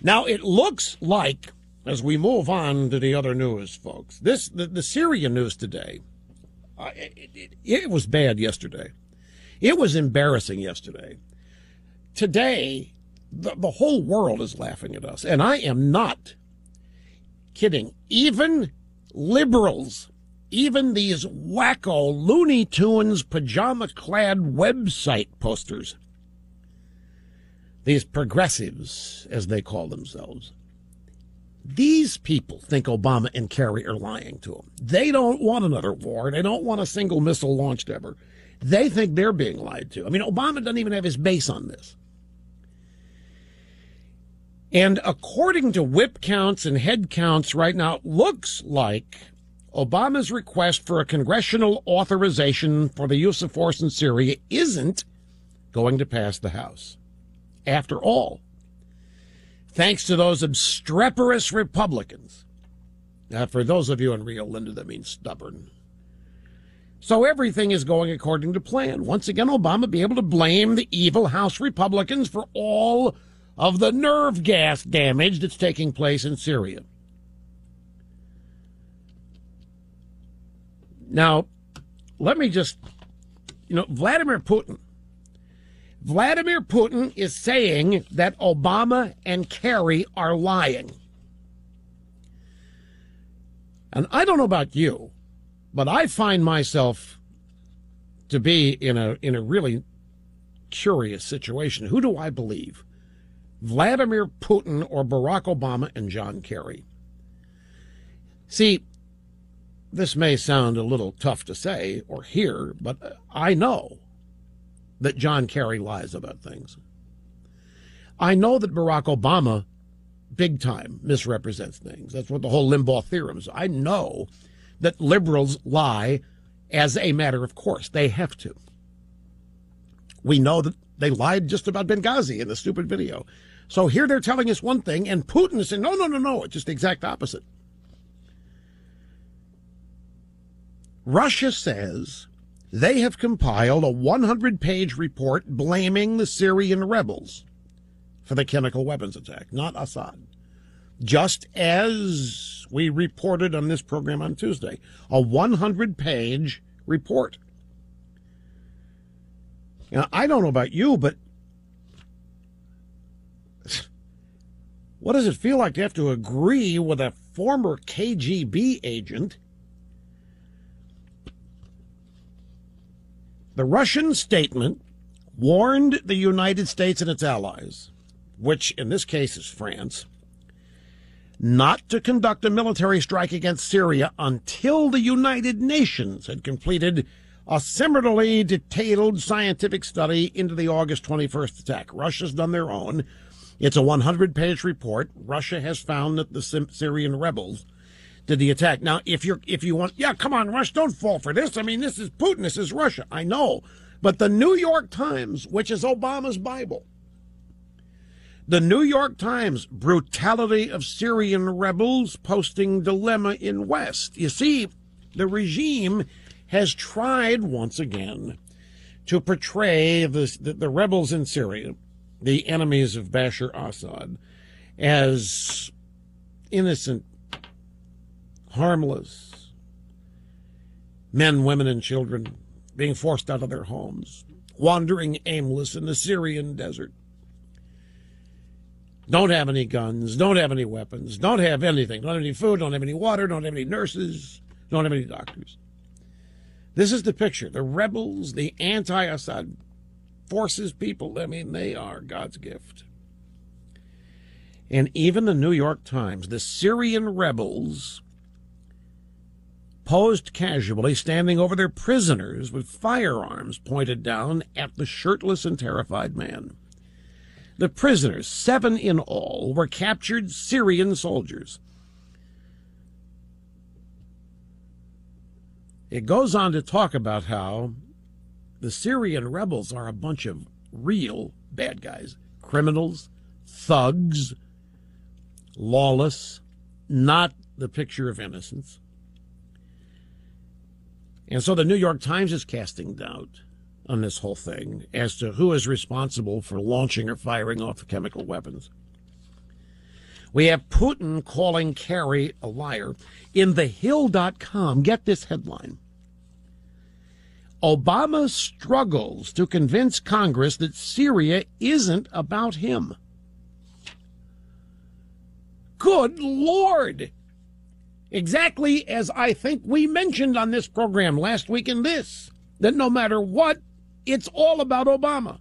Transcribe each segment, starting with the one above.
Now, it looks like, as we move on to the other news, folks, the Syrian news today, it was bad yesterday. It was embarrassing yesterday. Today, the whole world is laughing at us, and I am not kidding. Even liberals, even these wacko Looney Tunes pajama-clad website posters, these progressives, as they call themselves, these people think Obama and Kerry are lying to them. They don't want another war. They don't want a single missile launched ever. They think they're being lied to. I mean, Obama doesn't even have his base on this. And according to whip counts and head counts right now, it looks like Obama's request for a congressional authorization for the use of force in Syria isn't going to pass the House. After all, thanks to those obstreperous Republicans. Now, for those of you in Rio Linda, that means stubborn. So everything is going according to plan. Once again, Obama be able to blame the evil House Republicans for all of the nerve gas damage that's taking place in Syria. Now, let me just, Vladimir Putin is saying that Obama and Kerry are lying. And I don't know about you, but I find myself to be in a really curious situation. Who do I believe? Vladimir Putin or Barack Obama and John Kerry? See, this may sound a little tough to say or hear, but I know that John Kerry lies about things. I know that Barack Obama, big time, misrepresents things. That's what the whole Limbaugh theorem is. I know that liberals lie as a matter of course. They have to. We know that they lied just about Benghazi in the stupid video. So here they're telling us one thing, and Putin is saying, no, it's just the exact opposite. Russia says they have compiled a 100-page report blaming the Syrian rebels for the chemical weapons attack, not Assad. Just as we reported on this program on Tuesday, a 100-page report. Now, I don't know about you, but what does it feel like to have to agree with a former KGB agent? The Russian statement warned the United States and its allies, which in this case is France, not to conduct a military strike against Syria until the United Nations had completed a similarly detailed scientific study into the August 21st attack. Russia's done their own. It's a 100-page report. Russia has found that the Syrian rebels did the attack. Now, if you want, come on, Russia, don't fall for this. I mean, this is Putin, this is Russia. I know. But the New York Times, which is Obama's Bible, the New York Times, brutality of Syrian rebels posting dilemma in West. You see, the regime has tried once again to portray the rebels in Syria, the enemies of Bashar Assad, as innocent, harmless men, women, and children being forced out of their homes, wandering aimless in the Syrian desert. Don't have any guns, don't have any weapons, don't have anything, don't have any food, don't have any water, don't have any nurses, don't have any doctors. This is the picture. The rebels, the anti-Assad forces people, I mean, they are God's gift. And even the New York Times, the Syrian rebels posed casually, standing over their prisoners with firearms pointed down at the shirtless and terrified man. The prisoners, 7 in all, were captured Syrian soldiers. It goes on to talk about how the Syrian rebels are a bunch of real bad guys, criminals, thugs, lawless, not the picture of innocence. And so the New York Times is casting doubt on this whole thing as to who is responsible for launching or firing off the chemical weapons. We have Putin calling Kerry a liar. In thehill.com, get this headline: Obama struggles to convince Congress that Syria isn't about him. Good Lord! Exactly as I think we mentioned on this program last week in this, that no matter what, it's all about Obama.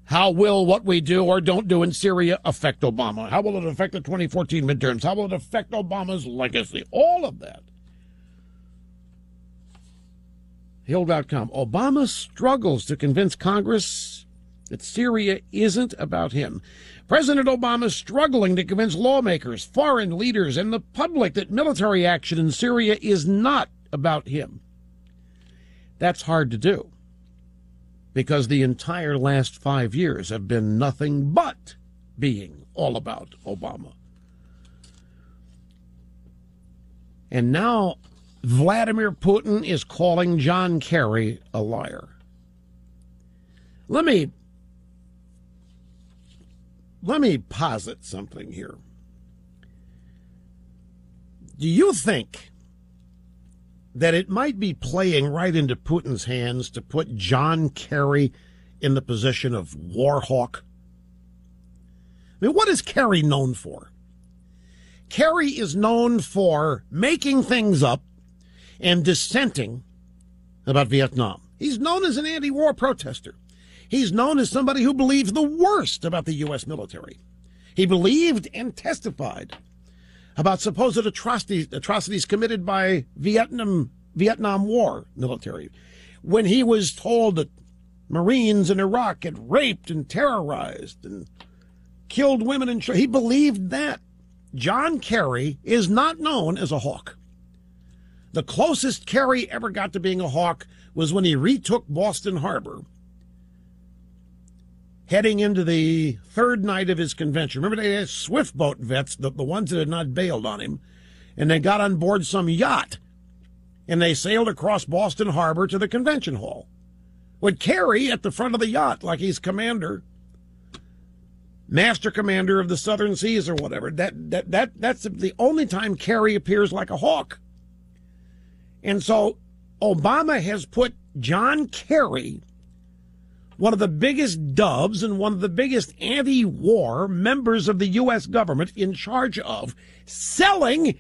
How will what we do or don't do in Syria affect Obama? How will it affect the 2014 midterms? How will it affect Obama's legacy? All of that. Hill.com. Obama struggles to convince Congress that Syria isn't about him. President Obama is struggling to convince lawmakers, foreign leaders, and the public that military action in Syria is not about him. That's hard to do, because the entire last 5 years have been nothing but being all about Obama. And now Vladimir Putin is calling John Kerry a liar. Let me posit something here. Do you think that it might be playing right into Putin's hands to put John Kerry in the position of war hawk? I mean, what is Kerry known for? Kerry is known for making things up and dissenting about Vietnam. He's known as an anti-war protester. He's known as somebody who believes the worst about the U.S. military. He believed and testified about supposed atrocities committed by Vietnam War military. When he was told that Marines in Iraq had raped and terrorized and killed women and children, he believed that. John Kerry is not known as a hawk. The closest Kerry ever got to being a hawk was when he retook Boston Harbor, heading into the third night of his convention. Remember, they had swift boat vets, the ones that had not bailed on him, and they got on board some yacht, and they sailed across Boston Harbor to the convention hall, with Kerry at the front of the yacht like he's commander, master commander of the Southern Seas or whatever. That's the only time Kerry appears like a hawk. And so Obama has put John Kerry, one of the biggest doves and one of the biggest anti-war members of the U.S. government, in charge of selling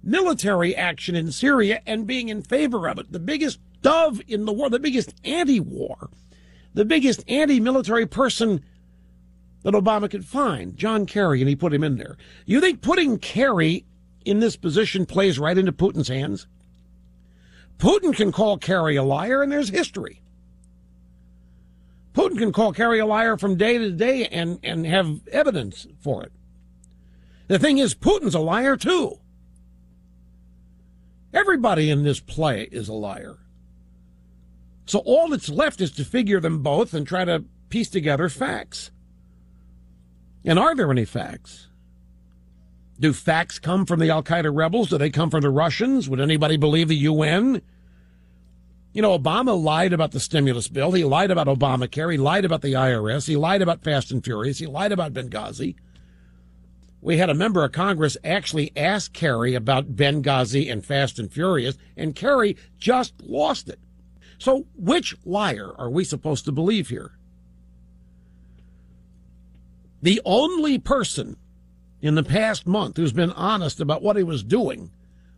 military action in Syria and being in favor of it. The biggest dove in the war, the biggest anti-war, the biggest anti-military person that Obama could find, John Kerry, and he put him in there. You think putting Kerry in this position plays right into Putin's hands? Putin can call Kerry a liar, and there's history. Putin can call Kerry a liar from day to day and have evidence for it. The thing is, Putin's a liar, too. Everybody in this play is a liar. So all that's left is to figure them both and try to piece together facts. And are there any facts? Do facts come from the al-Qaeda rebels? Do they come from the Russians? Would anybody believe the UN? You know, Obama lied about the stimulus bill. He lied about Obamacare. He lied about the IRS. He lied about Fast and Furious. He lied about Benghazi. We had a member of Congress actually ask Kerry about Benghazi and Fast and Furious, and Kerry just lost it. So which liar are we supposed to believe here? The only person in the past month who's been honest about what he was doing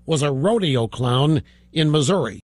was a rodeo clown in Missouri.